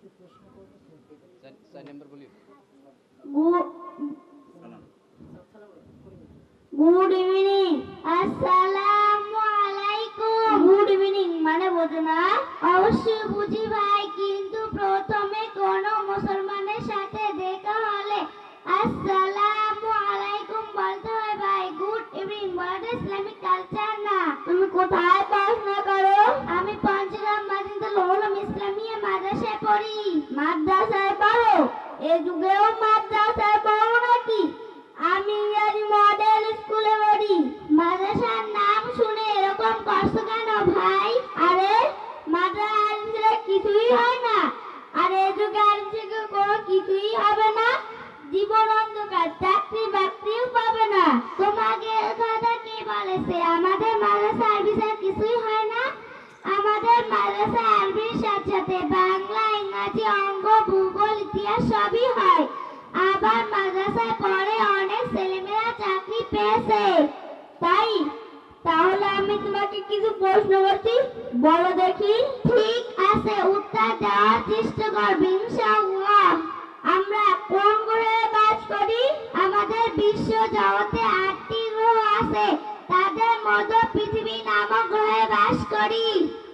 চার নম্বর বলি। Good evening. আসসালামু আলাইকুম। গুড ইভিনিং মানে বোঝো না? অবশ্যই বুঝি ভাই, কিন্তু প্রথমে কোন মুসলমানের সাথে দেখা হলে আসসালামু আলাইকুম বলতে হয় ভাই। গুড ইভিনিং বলাটা ইসলামিক কালচার না। তুমি কোথায় পড়াশোনা করো? আমি পঞ্চগ্রাম মাদ্রাসাতুল উলুম ইসলামিয়া মাদ্রাসায় পড়ি। মাদ্রাসায় পড়ো? এ যুগেও মাদ্রাসায় পড়ো নাকি? আমি ইংরেজি মডেল স্কুলে পড়ি। মাদ্রাসার নাম শুনে এরকম কষ্ট কেন ভাই? আরে মাদ্রাসা কিছুই হয় না। আর এই যুগে আর কোনো কিছুই হবে না। জীবন অন্ধকার, চাকরি বাকরিও পাবে না। তোমাকে কথা কে বলেছে আমাদের মাদ্রাসা আরবি ছাড়া কিছুই হয় না? আমাদের মাদ্রাসা আরবির সাথে সাথে বাংলা, ইংরেজি, অঙ্ক, ভূগোল, ইতিহাস সবই হয়। আবার মাদ্রাসায় পড়ে অনেক ছেলেমেয়েরা চাকরি পেয়েছে। তাই তাহলে আমি তোমাকে কিছু প্রশ্ন করছি, বলো দেখি। ঠিক আছে, উত্তর দেওয়ার চেষ্টা করবে ইনশাআল্লাহ। আমরা কোন গ্রহে বাস করি? আমাদের বিশ্ব জগতে 8টি গ্রহ আছে, তাদের মধ্যে পৃথিবী নামক গ্রহে বাস করি।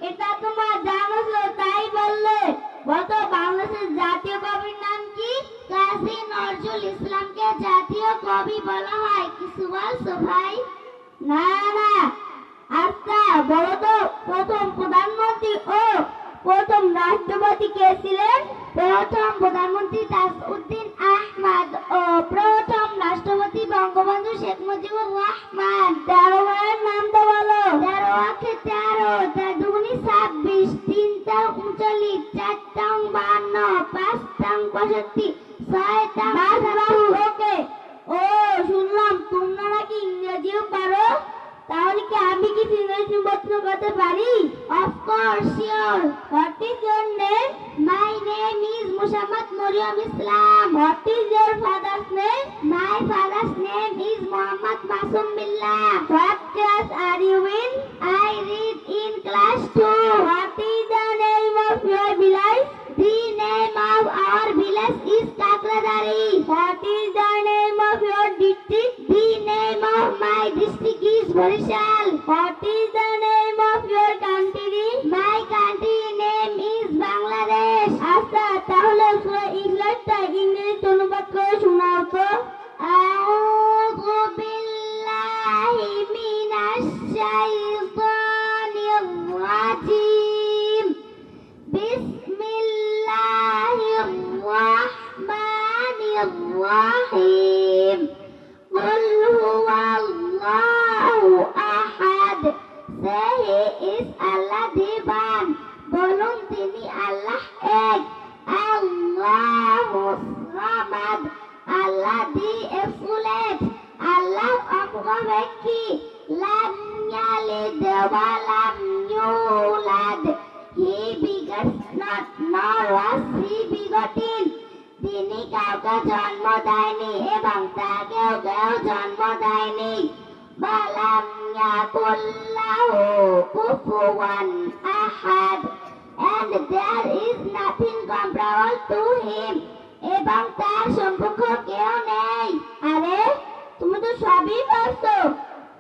এটা তোমার জানো তো, তাই বললে। বলতো বাংলাদেশের জাতীয় কবির নাম কি? কাজী নজরুল ইসলামকে জাতীয় কবি বলা হয়। কিছু বলছো ভাই? না না। আচ্ছা বলো তো, প্রথম প্রধানমন্ত্রী ও প্রথম রাষ্ট্রপতি কে ছিলেন? প্রথম প্রধানমন্ত্রী তাজউদ্দিন আহমদ ও প্রথম রাষ্ট্রপতি বঙ্গবন্ধু শেখ মুজিবুর রহমান। 13 ভাইয়ের নামটা বলো। 13 অক্ষে 13, 4 দুগুণে 26, 3 টা 39, 4 টা 52, 5 টা 65, 6 টা 52। ওকে। ও শুনলাম তোমরা নাকি ইংরেজিও পারো। তাহলে কি আমি কি ইংরেজি প্রশ্ন করতে পারি? Of course, sure. What is your name? My name is Muhammad Mariyam Islam. What is your father's name? My father's name is Mohammad Masum Billah. What class are you in? I read in class 2. What is the name of your village? The name of our village is Kakradari. What is the name of your district? The name of my district is Barishal. What is the name of your country? My country name is Bangladesh. আচ্ছা তাহলে সূরা ইখলাসটা ইংরেজিতে অনুবাদ করে শোনাও তো। আউযু বিল্লাহি মিনাশ শাইতানির রাজিম। বিসমিল্লাহির রাহমানির রাহিম। কুল হুয়াল্লাহু আহাদ। Say he is Allah the one. বলুন তিনি আল্লাহ এক। আল্লাহুস সামাদ। আল্লাহ the excellent. আল্লাহ অপরব্যাপী। লাম ইয়ালিদ ওয়া লাম ইউলাদ। He begets not, nor was he begotten. তিনি কাউকে জন্ম দেয়নি এবং তাকেও কেউ জন্ম দেয়নি। ওয়ালাম ইয়াকুল লাহু কুফুওয়ান আহাদ। And there is nothing comparable to him. এবং তার সম্পর্ক কেউ নেই। আরে তুমি তো সবই পারছো।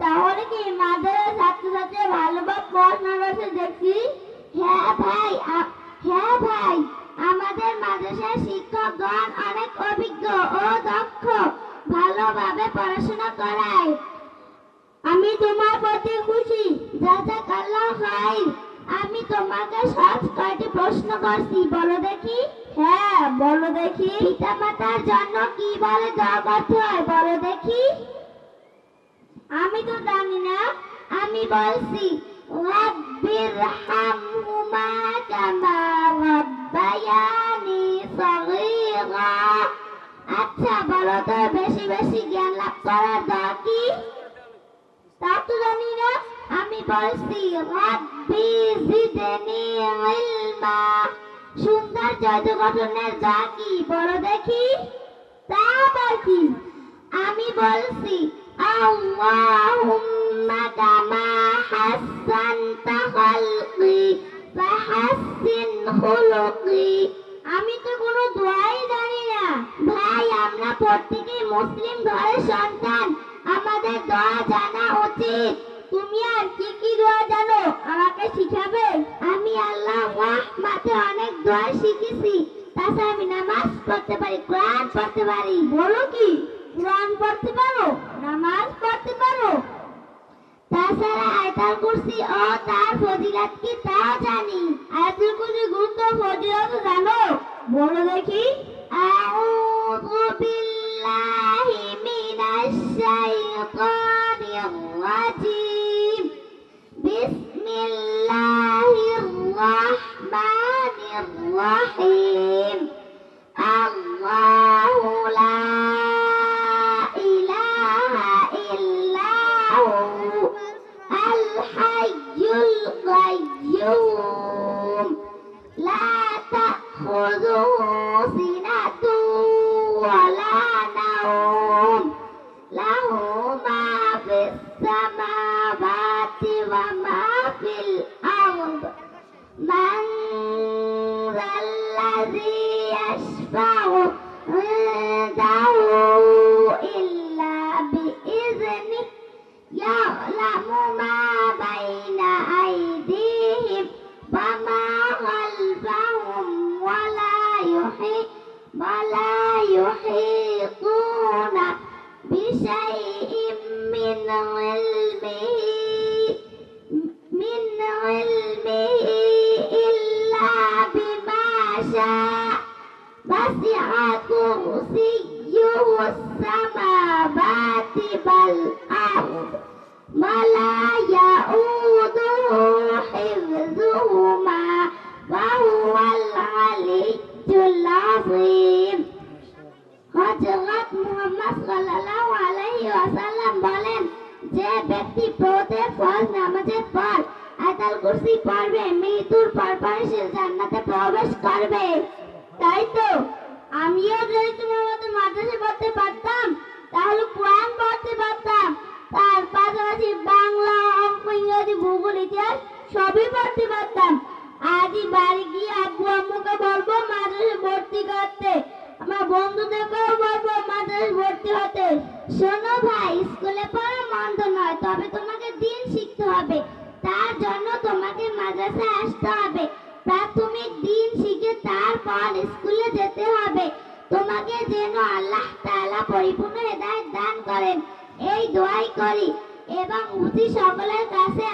তাহলে কি মাদ্রাসার ছাত্রছাত্রী ভালোভাবে পড়াশোনা করছে দেখছি। হ্যাঁ ভাই, আমাদের মাদ্রাসার শিক্ষকগণ অনেক অভিজ্ঞ ও দক্ষ, ভালোভাবে পড়াশোনা করায়। আমি তোমার প্রতি খুশি। জাযাকাল্লাহ খাইর। আমি তোমাকে সহজ কয়েকটি প্রশ্ন করছি, বলো দেখি। হ্যাঁ বলো দেখি। পিতামাতার জন্য কি বলে দোয়া করতে হয় বলো দেখি। আমি তো জানি না, আমি বলছি রাব্বিরহামহুমা কামা রাব্বায়ানি সগীরা। আচ্ছা বলো তো, বেশি বেশি জ্ঞান লাভ করার দোয়া কি? তা তো জানি না। আমি বলছি রাব্বি জিদনি ইলমা। সুন্দর জাদু গঠনের দোয়া কি বলো দেখি। তা আবার কি? আমি বলছি আল্লাহুম্মা কামা হাসানতা খালকি ফাহাসসিন খুলুকি। আমি তো কোনো দোয়াই জানি না। ভাই, আমরা প্রত্যেকেই মুসলিম ঘরের সন্তান, আমাদের দোয়া জানা উচিত। তুমি আর কি কি দোয়া জানো আমাকে শিখাবে? আমি আল্লাহ মাতে অনেক দোয়া শিখেছি। তাছাড়া আমি নামাজ পড়তে পারি, কোরআন পড়তে পারি। বলো কি, কোরআন পড়তে পারো, নামাজ পড়তে পারো? তাছাড়া আয়াতুল কুরসি ও তার ফজিলত কি তাও জানি। আয়াতুল কুরসি গুরুত্ব ফজিলত জানো? বলো দেখি। আউযু বিল্লাহি মিনাশ শাইতানির রাজিম। বিসমিল্লাহির রাহমানির রাহিম। আল্লাহু লা ইলাহা ইল্লাহু الحي القيوم لا تأخذه سنة ولا نوم له ما في السماوات وما في الأرض من ذا الذي يشفع عنده إلا بإذنه يعلم ما بين أيديهم وما خلفهم ولا يحيطون بشيء من علمه إلا بما شاء وسع كرسيه السماوات والأرض ولا يؤوده حفظهما وهو العلي العظيم। হযরত মুহাম্মদ সাল্লাল্লাহু আলাইহি ওয়াসাল্লাম বলেন, যে ব্যক্তি প্রত্যেক ফরজ নামাজের পর আয়াতুল কুরসি পড়বে, মৃত্যুর পরপরই সে জান্নাতে প্রবেশ করবে। তাই তো, আমিও যদি তোমার মতো মাদ্রাসায় পড়তে পারতাম তাহলে কোরআন পড়তে পারতাম, তার পাশাপাশি বাংলা, অঙ্ক, ইংরেজি, ভূগোল, ইতিহাস সবই পড়তে পারতাম। আজই বাড়ি গিয়ে আব্বু আম্মুকে বলবো মাদ্রাসায় ভর্তি করতে, আমার বন্ধুদেরকেও বলবো মাদ্রাসায় ভর্তি হতে। শোনো ভাই, স্কুলে পড়া মন্দ নয়, তবে তোমাকে দিন শিখতে হবে। তার জন্য তোমাকে মাদ্রাসায় আসতে হবে। প্রাথমিক দিন শিখে তারপর স্কুলে যেতে হবে। তোমাকে যেন আল্লাহ তাআলা পরিপূর্ণ হেদায়েত দান করেন, এই দোয়াই করি এবং বুঝি সকলের কাছে